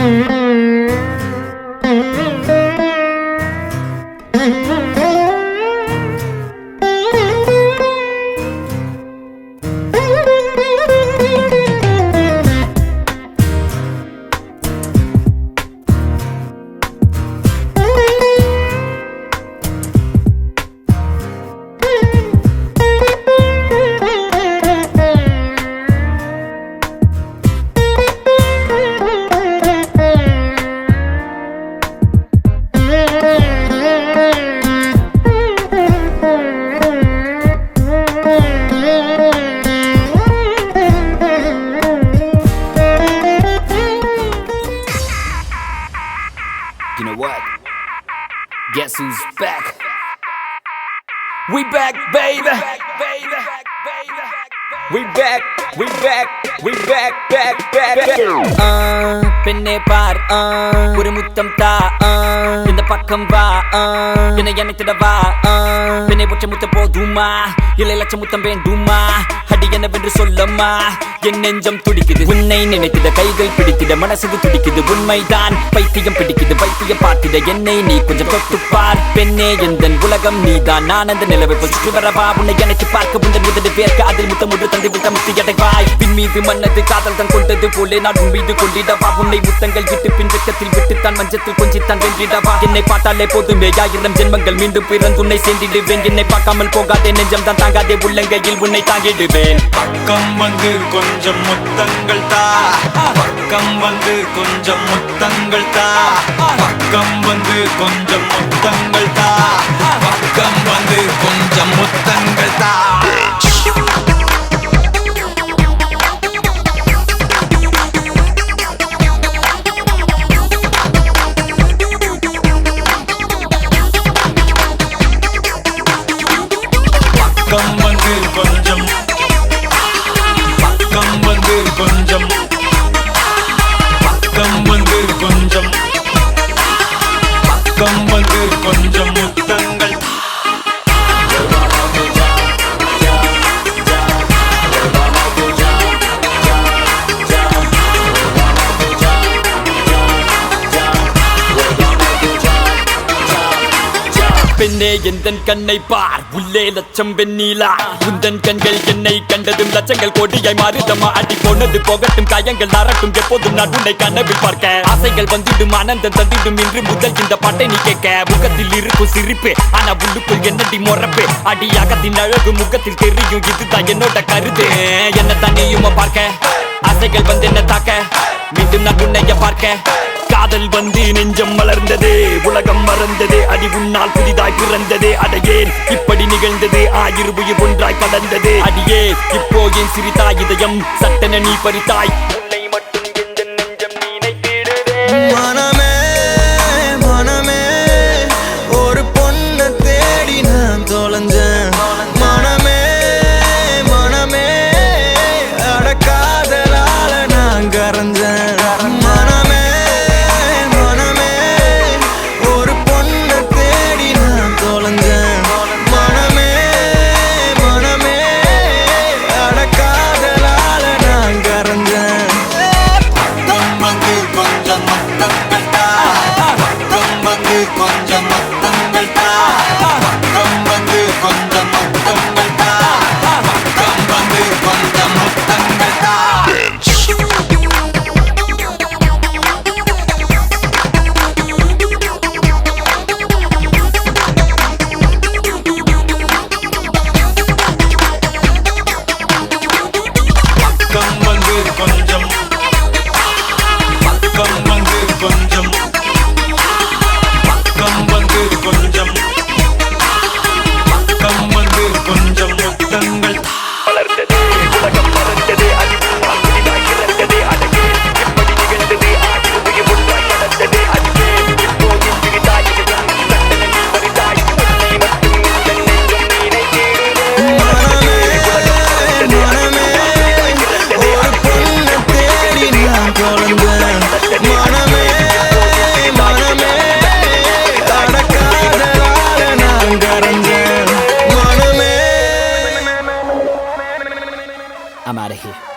You know what? Guess who's back? We back, baby. We back, we back, we back, back. பெண்ணே பார் ஒரு முத்தம் தா இந்த பக்கம் வா என்னை அணைத்திட வா பெண்ணை ஒற்றை முத்தம் போதுமா இல்லை லட்சம் முத்தம் வேண்டுமா அடி என்னவென்று சொல்லம்மா என் நெஞ்சம் துடிக்குது உன்னை நினைத்திட கைகள் பிடித்திட மனசுக்கு துடிக்குது உண்மைதான் பைத்தியம் பிடிக்குது பைத்தியம் பார்த்திட என்னை நீ கொஞ்சம் தொட்டு பார் பெண்ணே எந்தன் உலகம் நீதான் நான் அந்த நிலவை சுற்றி வரவா உன்னை எனக்கு பார்க்க உந்தன் உதடு பேர்க்க அதில் முத்தம் ஒன்று தந்தை விட்ட முத்து எடைவாய் பின் மீது மன்னது காதல் தான் கொண்டது போலே நான் உன் மீது கொண்டிடவா உன்னை முத்தங்கள் விட்டு பின் வெக்கத்தில் விட்டுத்தான் மஞ்சத்தில் கொஞ்சித்தான் வென்றிடவா என்னை பார்த்தாலே போதுமே 1000 ஜென்மங்கள் மீண்டும் பிறந்து உன்னை சேர்ந்திடுவேன் என்னை பார்க்காமல் போகாதே நெஞ்சம் தான் தாங்காதே உள்ளங்கையில் உன்னை தாங்கிடுவேன் பக்கம் வந்து கொஞ்சம் முத்தங்கள் தா பக்கம் வந்து கொஞ்சம் முத்தங்கள் தா பக்கம் வந்து கொஞ்சம் முத்தங்கள் தா பக்கம் வந்து கொஞ்சம் முத்தங்கள் தா பக்கம் வந்து கொஞ்சம் பக்கம் வந்து கொஞ்சம் பக்கம் வந்து கொஞ்சம் பக்கம் வந்து கொஞ்சம் முத்தங்கள் பெண்ணே எந்தன் கண்ணை பார் உள்ளே லட்சம் வெண்ணீலா உந்தன் கண்கள் என்னை கண்டதும் லட்சங்கள் கோடியாய் மாறுதம்மா அடி போனது போகட்டும் காயங்கள் நாரட்டும் எப்போதும் நான் உன்னை கனவில் பார்க்க ஆசைகள் வந்திடும் ஆனந்தம் தந்திடும் இன்று முதல் இந்த பாட்டை நீ கேட்க முகத்தில் இருக்கும் சிரிப்பு ஆனா உள்ளுக்குள் என்னடி மொறப்பு அடியாகத்தின் அழகு முகத்தில் தெரியும் இதுதான் என்னோட கருத்து என்ன தண்ணியுமா பார்க்க ஆசைகள் வந்து என்ன தாக்க மீண்டும் நான் உன்னைய பார்க்க காதல் வந்து நெஞ்சம் மலர்ந்தது உலகம் மறந்தது அடி உன்னால் புதிதாய் பிறந்தது அடையேன் இப்படி நிகழ்ந்தது 1000 உயிர் ஒன்றாய் கலந்தது அடியே இப்போ என் சிரித்தாய் இதயம் சட்டென நீ பறித்தாய் உன்னை மட்டும் எந்த நெஞ்சம் நினைத்திடுதே மனமே மனமே ஒரு பொண்ணை தேடி நான் தொலைஞ்சேன் மனமே மனமே அடக்காதலால நான் கரைஞ்சேன் I'm out of here.